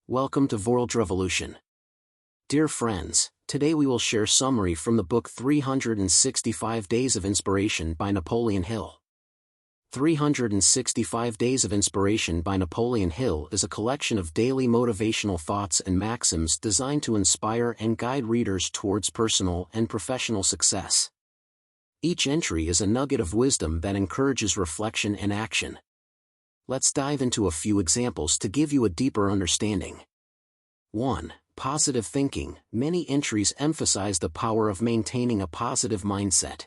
Welcome to Vorldrevolution. Dear friends, today we will share summary from the book 365 Days of Inspiration by Napoleon Hill. 365 Days of Inspiration by Napoleon Hill is a collection of daily motivational thoughts and maxims designed to inspire and guide readers towards personal and professional success. Each entry is a nugget of wisdom that encourages reflection and action. Let's dive into a few examples to give you a deeper understanding. 1. Positive thinking. Many entries emphasize the power of maintaining a positive mindset.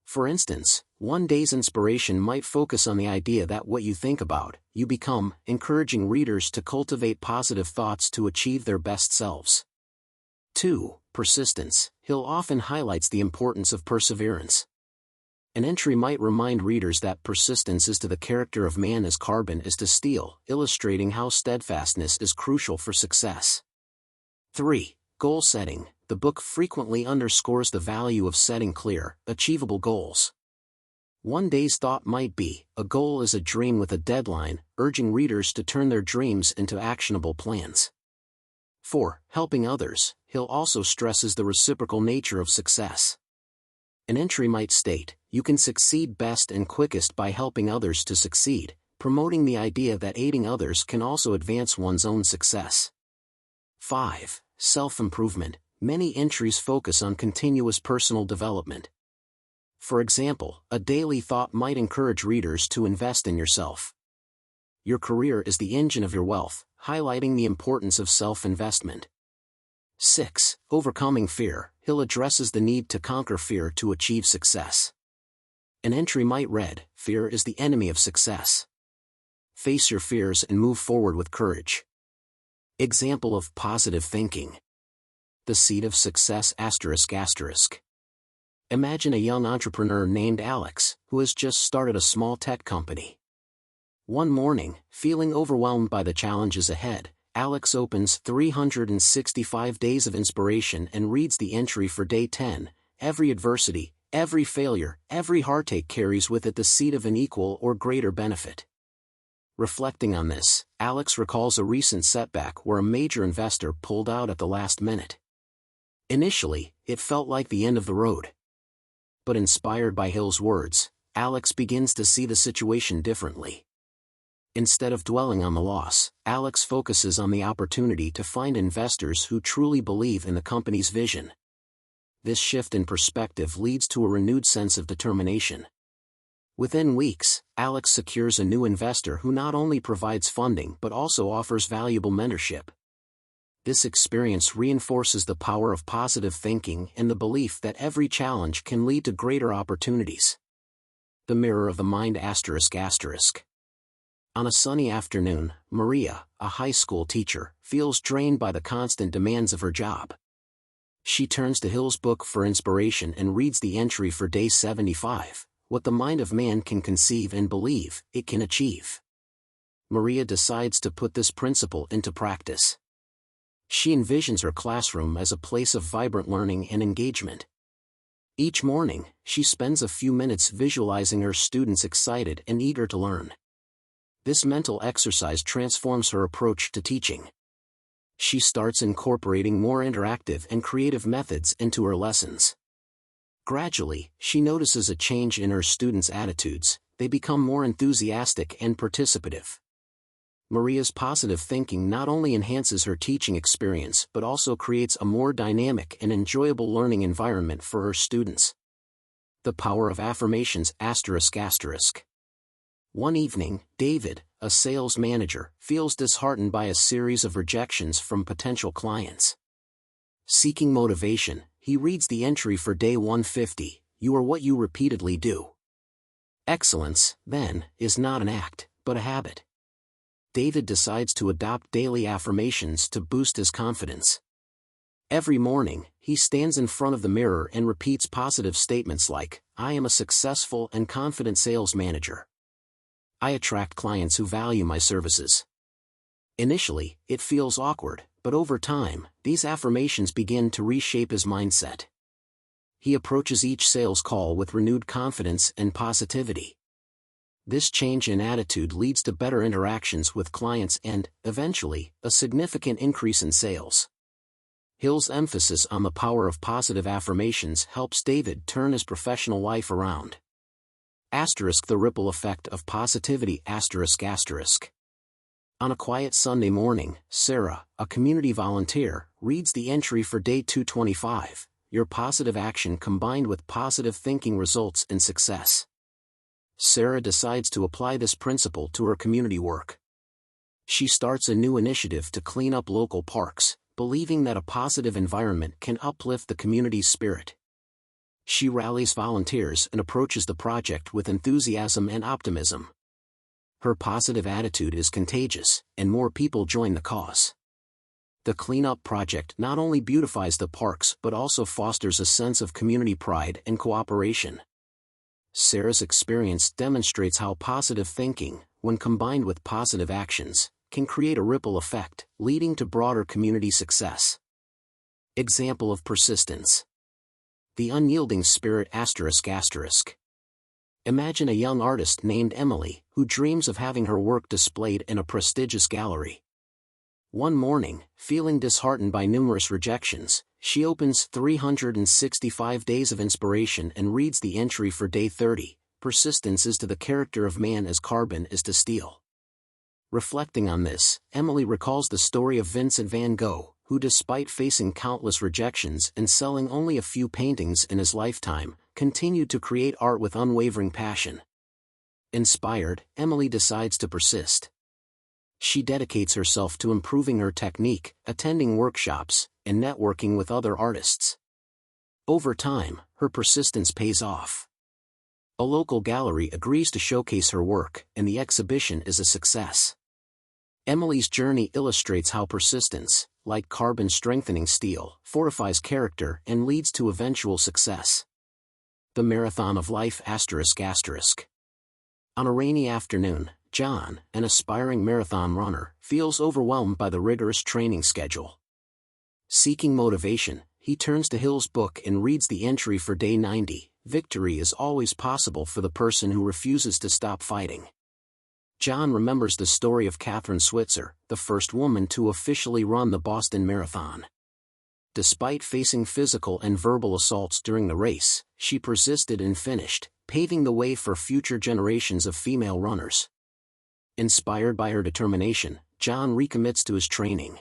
For instance, one day's inspiration might focus on the idea that what you think about, you become, encouraging readers to cultivate positive thoughts to achieve their best selves. 2. Persistence. Hill often highlights the importance of perseverance. An entry might remind readers that persistence is to the character of man as carbon is to steel, illustrating how steadfastness is crucial for success. 3. Goal setting. The book frequently underscores the value of setting clear, achievable goals. One day's thought might be, a goal is a dream with a deadline, urging readers to turn their dreams into actionable plans. 4. Helping others. Hill also stresses the reciprocal nature of success. An entry might state, you can succeed best and quickest by helping others to succeed, promoting the idea that aiding others can also advance one's own success. 5. Self-improvement. Many entries focus on continuous personal development. For example, a daily thought might encourage readers to invest in yourself. Your career is the engine of your wealth, highlighting the importance of self-investment. 6. Overcoming fear. Hill addresses the need to conquer fear to achieve success. An entry might read, fear is the enemy of success. Face your fears and move forward with courage. Example of positive thinking. The seed of success ***. Imagine a young entrepreneur named Alex, who has just started a small tech company. One morning, feeling overwhelmed by the challenges ahead, Alex opens 365 Days of Inspiration and reads the entry for day 10. Every adversity, every failure, every heartache carries with it the seed of an equal or greater benefit. Reflecting on this, Alex recalls a recent setback where a major investor pulled out at the last minute. Initially, it felt like the end of the road. But inspired by Hill's words, Alex begins to see the situation differently. Instead of dwelling on the loss, Alex focuses on the opportunity to find investors who truly believe in the company's vision. This shift in perspective leads to a renewed sense of determination. Within weeks, Alex secures a new investor who not only provides funding but also offers valuable mentorship. This experience reinforces the power of positive thinking and the belief that every challenge can lead to greater opportunities. The mirror of the mind ***. On a sunny afternoon, Maria, a high school teacher, feels drained by the constant demands of her job. She turns to Hill's book for inspiration and reads the entry for day 75, what the mind of man can conceive and believe, it can achieve. Maria decides to put this principle into practice. She envisions her classroom as a place of vibrant learning and engagement. Each morning, she spends a few minutes visualizing her students excited and eager to learn. This mental exercise transforms her approach to teaching. She starts incorporating more interactive and creative methods into her lessons. Gradually, she notices a change in her students' attitudes. They become more enthusiastic and participative. Maria's positive thinking not only enhances her teaching experience but also creates a more dynamic and enjoyable learning environment for her students. The power of affirmations ***. One evening, David, a sales manager, feels disheartened by a series of rejections from potential clients. Seeking motivation, he reads the entry for day 150, you are what you repeatedly do. Excellence, then, is not an act, but a habit. David decides to adopt daily affirmations to boost his confidence. Every morning, he stands in front of the mirror and repeats positive statements like, I am a successful and confident sales manager. I attract clients who value my services. Initially, it feels awkward, but over time, these affirmations begin to reshape his mindset. He approaches each sales call with renewed confidence and positivity. This change in attitude leads to better interactions with clients and, eventually, a significant increase in sales. Hill's emphasis on the power of positive affirmations helps David turn his professional life around. The ripple effect of positivity. On a quiet Sunday morning, Sarah, a community volunteer, reads the entry for day 225. Your positive action combined with positive thinking results in success. Sarah decides to apply this principle to her community work. She starts a new initiative to clean up local parks, believing that a positive environment can uplift the community's spirit. She rallies volunteers and approaches the project with enthusiasm and optimism. Her positive attitude is contagious, and more people join the cause. The cleanup project not only beautifies the parks but also fosters a sense of community pride and cooperation. Sarah's experience demonstrates how positive thinking, when combined with positive actions, can create a ripple effect, leading to broader community success. Example of persistence. The unyielding spirit. Imagine a young artist named Emily, who dreams of having her work displayed in a prestigious gallery. One morning, feeling disheartened by numerous rejections, she opens 365 Days of Inspiration and reads the entry for day 30, Persistence is to the character of man as carbon is to steel. Reflecting on this, Emily recalls the story of Vincent van Gogh, who despite facing countless rejections and selling only a few paintings in his lifetime, continued to create art with unwavering passion. Inspired, Emily decides to persist. She dedicates herself to improving her technique, attending workshops, and networking with other artists. Over time, her persistence pays off. A local gallery agrees to showcase her work, and the exhibition is a success. Emily's journey illustrates how persistence, like carbon strengthening steel, fortifies character and leads to eventual success. The Marathon of Life. On a rainy afternoon, John, an aspiring marathon runner, feels overwhelmed by the rigorous training schedule. Seeking motivation, he turns to Hill's book and reads the entry for day 90, Victory is always possible for the person who refuses to stop fighting. John remembers the story of Catherine Switzer, the first woman to officially run the Boston Marathon. Despite facing physical and verbal assaults during the race, she persisted and finished, paving the way for future generations of female runners. Inspired by her determination, John recommits to his training.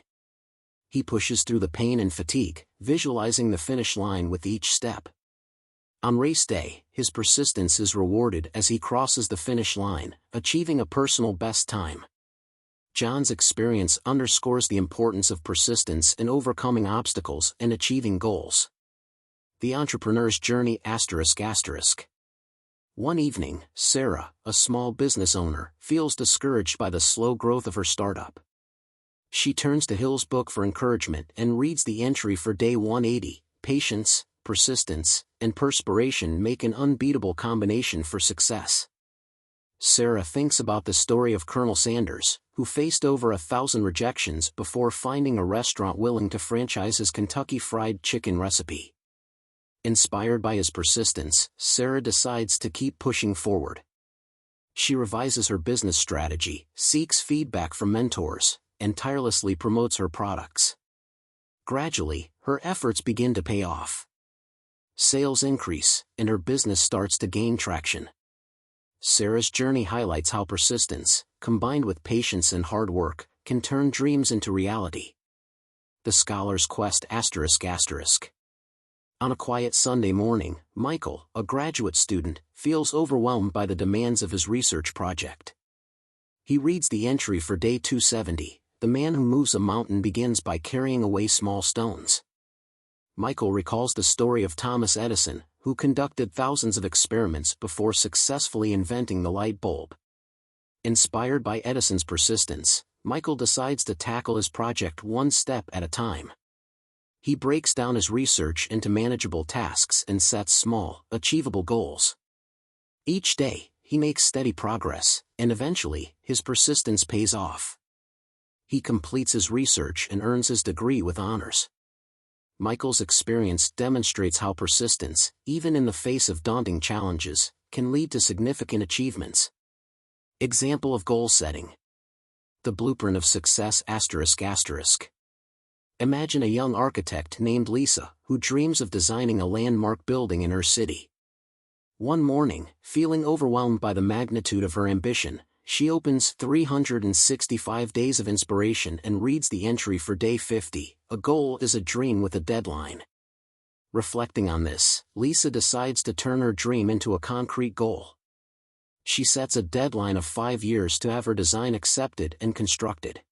He pushes through the pain and fatigue, visualizing the finish line with each step. On race day, his persistence is rewarded as he crosses the finish line, achieving a personal best time. John's experience underscores the importance of persistence in overcoming obstacles and achieving goals. The entrepreneur's journey. One evening, Sarah, a small business owner, feels discouraged by the slow growth of her startup. She turns to Hill's book for encouragement and reads the entry for day 180, Patience, Persistence, and Perspiration make an unbeatable combination for success. Sarah thinks about the story of Colonel Sanders, who faced over 1,000 rejections before finding a restaurant willing to franchise his Kentucky Fried Chicken recipe. Inspired by his persistence, Sarah decides to keep pushing forward. She revises her business strategy, seeks feedback from mentors, and tirelessly promotes her products. Gradually, her efforts begin to pay off. Sales increase, and her business starts to gain traction. Sarah's journey highlights how persistence, combined with patience and hard work, can turn dreams into reality. The Scholar's Quest. On a quiet Sunday morning, Michael, a graduate student, feels overwhelmed by the demands of his research project. He reads the entry for day 270, The man who moves a mountain begins by carrying away small stones. Michael recalls the story of Thomas Edison, who conducted thousands of experiments before successfully inventing the light bulb. Inspired by Edison's persistence, Michael decides to tackle his project one step at a time. He breaks down his research into manageable tasks and sets small, achievable goals. Each day, he makes steady progress, and eventually, his persistence pays off. He completes his research and earns his degree with honors. Michael's experience demonstrates how persistence, even in the face of daunting challenges, can lead to significant achievements. Example of goal setting. The blueprint of success ***. Imagine a young architect named Lisa, who dreams of designing a landmark building in her city. One morning, feeling overwhelmed by the magnitude of her ambition, she opens 365 Days of Inspiration and reads the entry for day 50, "A goal is a dream with a deadline." Reflecting on this, Lisa decides to turn her dream into a concrete goal. She sets a deadline of 5 years to have her design accepted and constructed.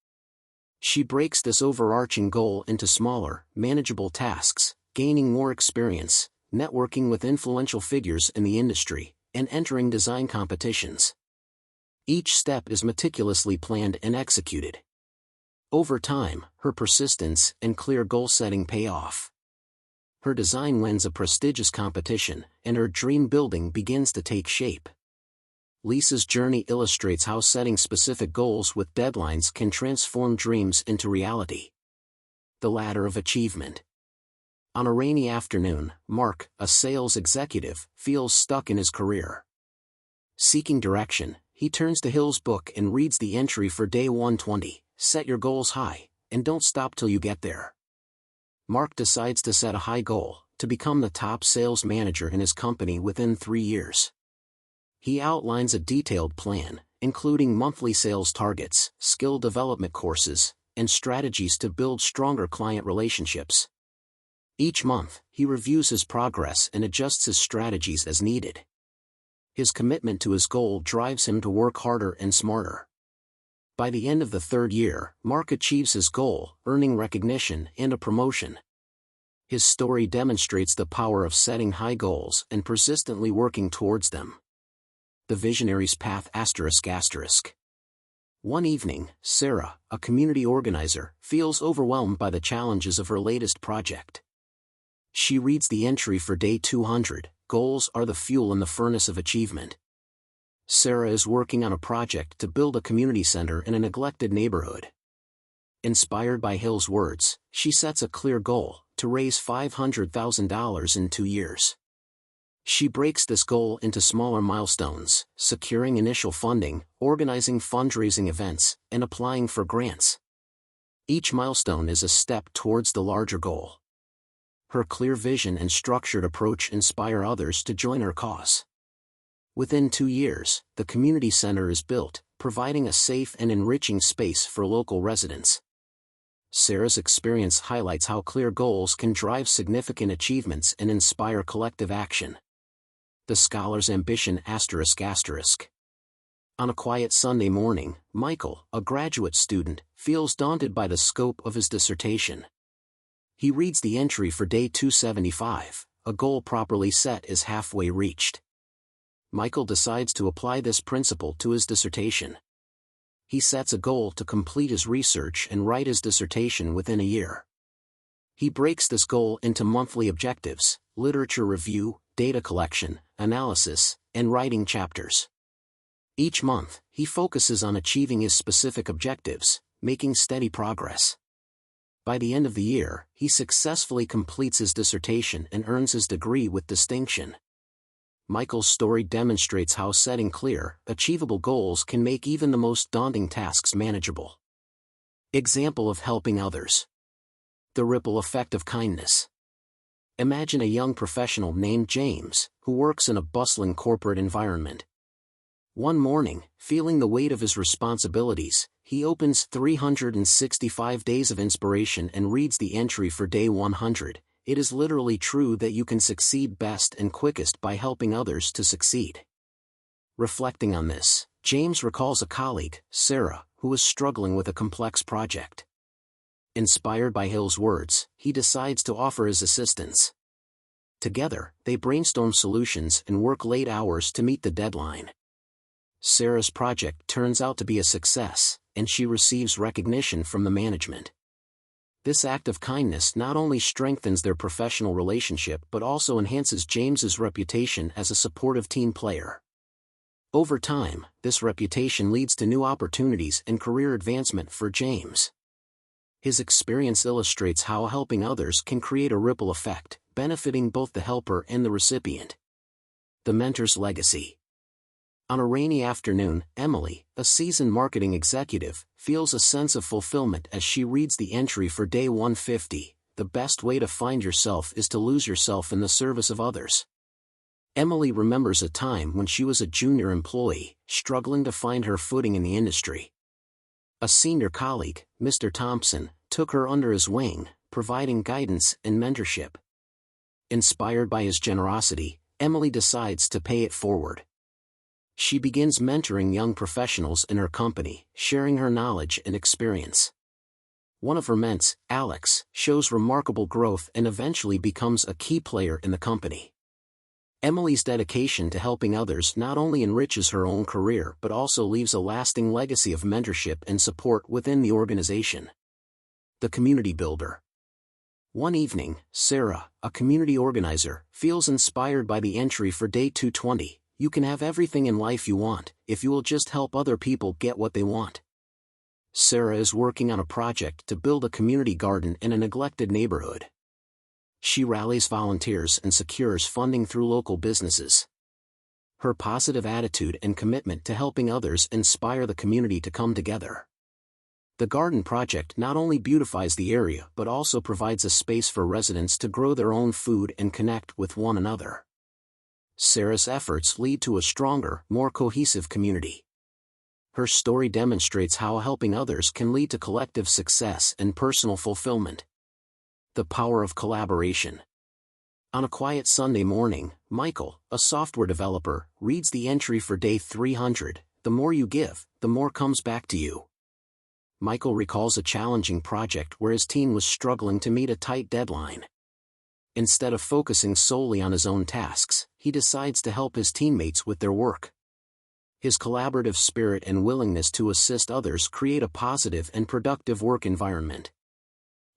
She breaks this overarching goal into smaller, manageable tasks, gaining more experience, networking with influential figures in the industry, and entering design competitions. Each step is meticulously planned and executed. Over time, her persistence and clear goal-setting pay off. Her design wins a prestigious competition, and her dream building begins to take shape. Lisa's journey illustrates how setting specific goals with deadlines can transform dreams into reality. The ladder of achievement. On a rainy afternoon, Mark, a sales executive, feels stuck in his career. Seeking direction, he turns to Hill's book and reads the entry for day 120, "Set your goals high, and don't stop till you get there." Mark decides to set a high goal, to become the top sales manager in his company within 3 years. He outlines a detailed plan, including monthly sales targets, skill development courses, and strategies to build stronger client relationships. Each month, he reviews his progress and adjusts his strategies as needed. His commitment to his goal drives him to work harder and smarter. By the end of the 3rd year, Mark achieves his goal, earning recognition and a promotion. His story demonstrates the power of setting high goals and persistently working towards them. The visionary's path ***. One evening, Sarah, a community organizer, feels overwhelmed by the challenges of her latest project. She reads the entry for day 200, "Goals are the fuel in the furnace of achievement." Sarah is working on a project to build a community center in a neglected neighborhood. Inspired by Hill's words, she sets a clear goal, to raise $500,000 in 2 years. She breaks this goal into smaller milestones, securing initial funding, organizing fundraising events, and applying for grants. Each milestone is a step towards the larger goal. Her clear vision and structured approach inspire others to join her cause. Within 2 years, the community center is built, providing a safe and enriching space for local residents. Sarah's experience highlights how clear goals can drive significant achievements and inspire collective action. The scholar's ambition ***. On a quiet Sunday morning, Michael, a graduate student, feels daunted by the scope of his dissertation. He reads the entry for day 275, "A goal properly set is halfway reached." Michael decides to apply this principle to his dissertation. He sets a goal to complete his research and write his dissertation within a year. He breaks this goal into monthly objectives: literature review, data collection, analysis, and writing chapters. Each month, he focuses on achieving his specific objectives, making steady progress. By the end of the year, he successfully completes his dissertation and earns his degree with distinction. Michael's story demonstrates how setting clear, achievable goals can make even the most daunting tasks manageable. Example of helping others. The ripple effect of kindness. Imagine a young professional named James, who works in a bustling corporate environment. One morning, feeling the weight of his responsibilities, he opens 365 Days of Inspiration and reads the entry for day 100. "It is literally true that you can succeed best and quickest by helping others to succeed." Reflecting on this, James recalls a colleague, Sarah, who was struggling with a complex project. Inspired by Hill's words, he decides to offer his assistance. Together, they brainstorm solutions and work late hours to meet the deadline. Sarah's project turns out to be a success, and she receives recognition from the management. This act of kindness not only strengthens their professional relationship but also enhances James's reputation as a supportive team player. Over time, this reputation leads to new opportunities and career advancement for James. His experience illustrates how helping others can create a ripple effect, benefiting both the helper and the recipient. The mentor's legacy. On a rainy afternoon, Emily, a seasoned marketing executive, feels a sense of fulfillment as she reads the entry for day 150. The best way to find yourself is to lose yourself in the service of others. Emily remembers a time when she was a junior employee, struggling to find her footing in the industry. A senior colleague, Mr. Thompson, took her under his wing, providing guidance and mentorship. Inspired by his generosity, Emily decides to pay it forward. She begins mentoring young professionals in her company, sharing her knowledge and experience. One of her mentees, Alex, shows remarkable growth and eventually becomes a key player in the company. Emily's dedication to helping others not only enriches her own career but also leaves a lasting legacy of mentorship and support within the organization. The community builder. One evening, Sarah, a community organizer, feels inspired by the entry for day 220. You can have everything in life you want, if you will just help other people get what they want. Sarah is working on a project to build a community garden in a neglected neighborhood. She rallies volunteers and secures funding through local businesses. Her positive attitude and commitment to helping others inspire the community to come together. The garden project not only beautifies the area but also provides a space for residents to grow their own food and connect with one another. Sarah's efforts lead to a stronger, more cohesive community. Her story demonstrates how helping others can lead to collective success and personal fulfillment. The power of collaboration. On a quiet Sunday morning, Michael, a software developer, reads the entry for day 300. The more you give, the more comes back to you. Michael recalls a challenging project where his team was struggling to meet a tight deadline. Instead of focusing solely on his own tasks, he decides to help his teammates with their work. His collaborative spirit and willingness to assist others create a positive and productive work environment.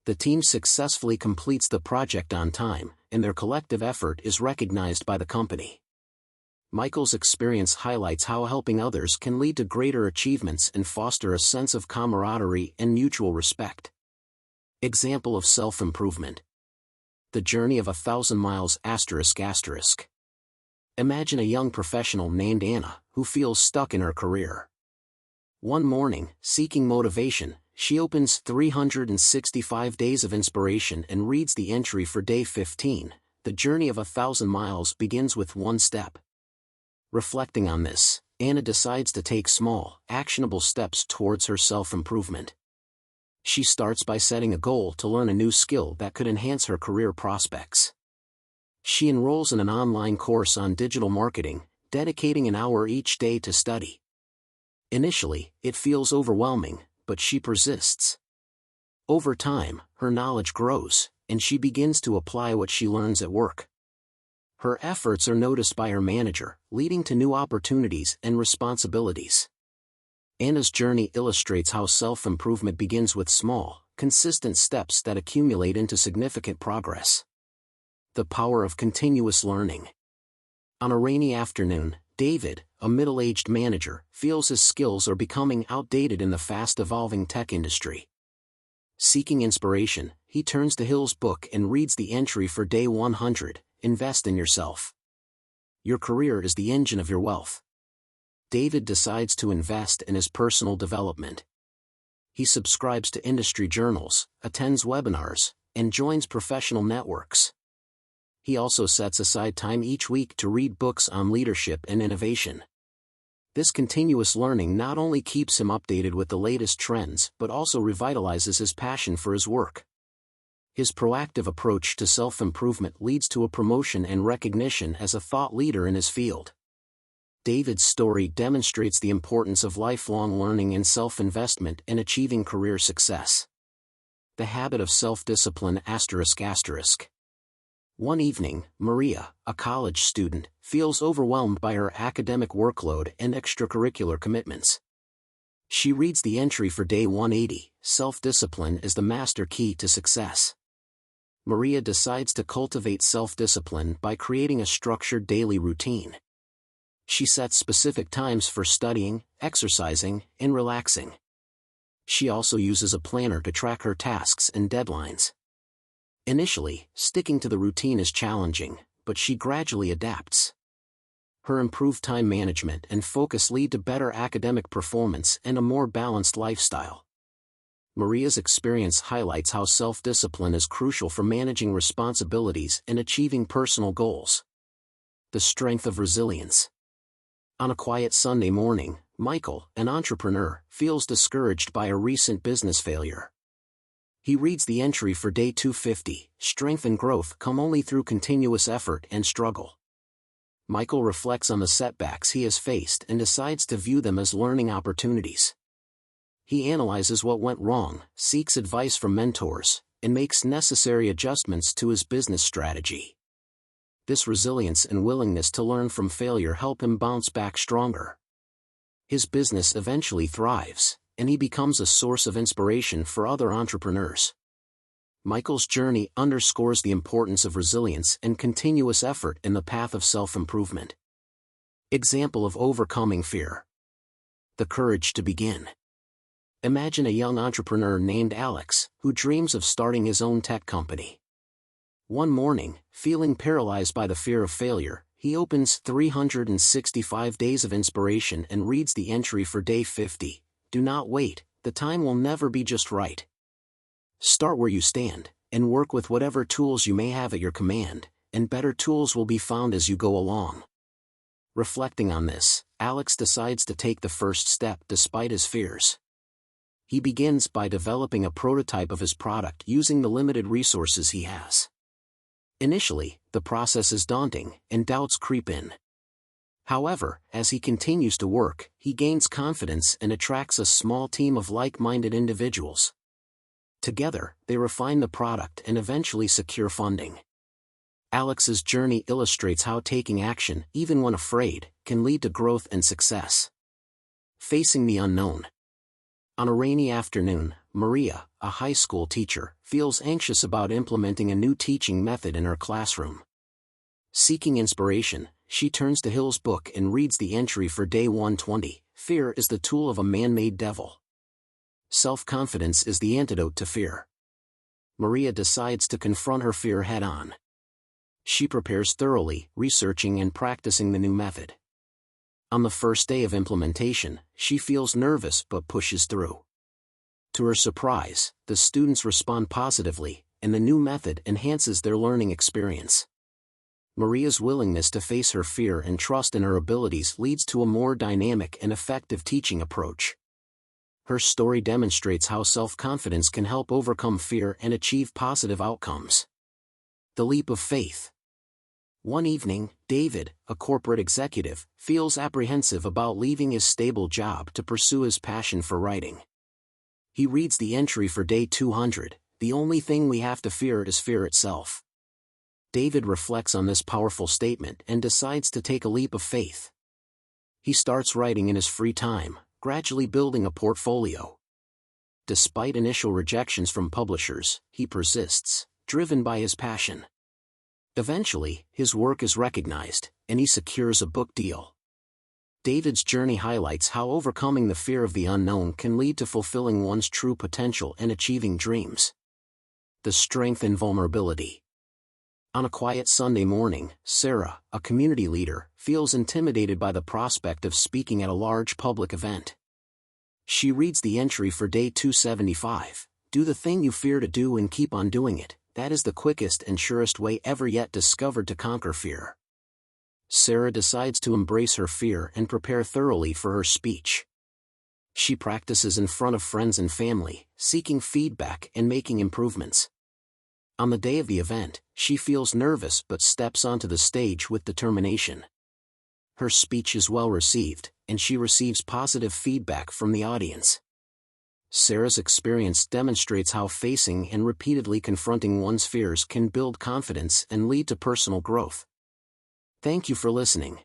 The team successfully completes the project on time, and their collective effort is recognized by the company. Michael's experience highlights how helping others can lead to greater achievements and foster a sense of camaraderie and mutual respect. Example of self-improvement. The journey of 1,000 miles ***. Imagine a young professional named Anna, who feels stuck in her career. One morning, seeking motivation, she opens 365 Days of Inspiration and reads the entry for day 15. The journey of 1,000 miles begins with one step. Reflecting on this, Anna decides to take small, actionable steps towards her self-improvement. She starts by setting a goal to learn a new skill that could enhance her career prospects. She enrolls in an online course on digital marketing, dedicating an hour each day to study. Initially, it feels overwhelming, but she persists. Over time, her knowledge grows, and she begins to apply what she learns at work. Her efforts are noticed by her manager, leading to new opportunities and responsibilities. Anna's journey illustrates how self-improvement begins with small, consistent steps that accumulate into significant progress. The power of continuous learning. On a rainy afternoon, David, a middle-aged manager, feels his skills are becoming outdated in the fast-evolving tech industry. Seeking inspiration, he turns to Hill's book and reads the entry for day 100, Invest in Yourself. Your career is the engine of your wealth. David decides to invest in his personal development. He subscribes to industry journals, attends webinars, and joins professional networks. He also sets aside time each week to read books on leadership and innovation. This continuous learning not only keeps him updated with the latest trends but also revitalizes his passion for his work. His proactive approach to self-improvement leads to a promotion and recognition as a thought leader in his field. David's story demonstrates the importance of lifelong learning and self-investment in achieving career success. The habit of self-discipline ***. One evening, Maria, a college student, feels overwhelmed by her academic workload and extracurricular commitments. She reads the entry for day 180, Self-discipline is the master key to success. Maria decides to cultivate self-discipline by creating a structured daily routine. She sets specific times for studying, exercising, and relaxing. She also uses a planner to track her tasks and deadlines. Initially, sticking to the routine is challenging, but she gradually adapts. Her improved time management and focus lead to better academic performance and a more balanced lifestyle. Maria's experience highlights how self-discipline is crucial for managing responsibilities and achieving personal goals. The strength of resilience. On a quiet Sunday morning, Michael, an entrepreneur, feels discouraged by a recent business failure. He reads the entry for day 250, "Strength and growth come only through continuous effort and struggle." Michael reflects on the setbacks he has faced and decides to view them as learning opportunities. He analyzes what went wrong, seeks advice from mentors, and makes necessary adjustments to his business strategy. This resilience and willingness to learn from failure help him bounce back stronger. His business eventually thrives, and he becomes a source of inspiration for other entrepreneurs. Michael's journey underscores the importance of resilience and continuous effort in the path of self-improvement. Example of overcoming fear. The courage to begin. Imagine a young entrepreneur named Alex, who dreams of starting his own tech company. One morning, feeling paralyzed by the fear of failure, he opens 365 Days of Inspiration and reads the entry for day 50. "Do not wait, the time will never be just right. Start where you stand, and work with whatever tools you may have at your command, and better tools will be found as you go along." Reflecting on this, Alex decides to take the first step despite his fears. He begins by developing a prototype of his product using the limited resources he has. Initially, the process is daunting, and doubts creep in. However, as he continues to work, he gains confidence and attracts a small team of like-minded individuals. Together, they refine the product and eventually secure funding. Alex's journey illustrates how taking action, even when afraid, can lead to growth and success. Facing the unknown. On a rainy afternoon, Maria, a high school teacher, feels anxious about implementing a new teaching method in her classroom. Seeking inspiration, she turns to Hill's book and reads the entry for day 120, "Fear is the tool of a man-made devil. Self-confidence is the antidote to fear." Maria decides to confront her fear head-on. She prepares thoroughly, researching and practicing the new method. On the first day of implementation, she feels nervous but pushes through. To her surprise, the students respond positively, and the new method enhances their learning experience. Maria's willingness to face her fear and trust in her abilities leads to a more dynamic and effective teaching approach. Her story demonstrates how self-confidence can help overcome fear and achieve positive outcomes. The leap of faith. One evening, David, a corporate executive, feels apprehensive about leaving his stable job to pursue his passion for writing. He reads the entry for day 200, "The only thing we have to fear is fear itself." David reflects on this powerful statement and decides to take a leap of faith. He starts writing in his free time, gradually building a portfolio. Despite initial rejections from publishers, he persists, driven by his passion. Eventually, his work is recognized, and he secures a book deal. David's journey highlights how overcoming the fear of the unknown can lead to fulfilling one's true potential and achieving dreams. The strength and vulnerability. On a quiet Sunday morning, Sarah, a community leader, feels intimidated by the prospect of speaking at a large public event. She reads the entry for day 275, "Do the thing you fear to do and keep on doing it. That is the quickest and surest way ever yet discovered to conquer fear." Sarah decides to embrace her fear and prepare thoroughly for her speech. She practices in front of friends and family, seeking feedback and making improvements. On the day of the event, she feels nervous but steps onto the stage with determination. Her speech is well received, and she receives positive feedback from the audience. Sarah's experience demonstrates how facing and repeatedly confronting one's fears can build confidence and lead to personal growth. Thank you for listening.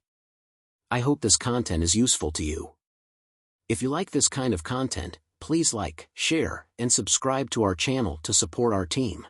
I hope this content is useful to you. If you like this kind of content, please like, share, and subscribe to our channel to support our team.